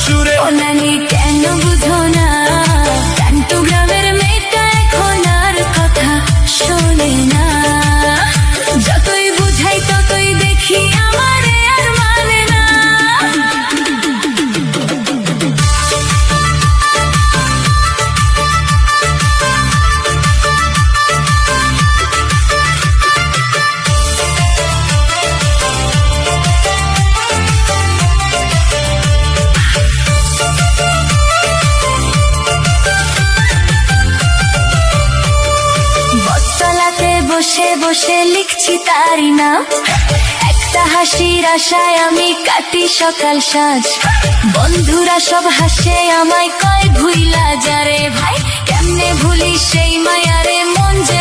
সুরে। ও নানি কেন বুঝো না, টান্টু গ্রামের মেয়েটা এখন আর কথা শোনে না। যতই বুঝাই ততই দেখি আমারে আর মানে না। বটতলাতে বসে বসে লিখছি তারি নাম, একটা হাসির আশায় আমি কাটি সকাল সাঁঝ। বন্ধুরা সব হাসে আমায় কয় ভুইলা যারে ভাই, কেমনে ভুলি সেই মায়ারে মন যে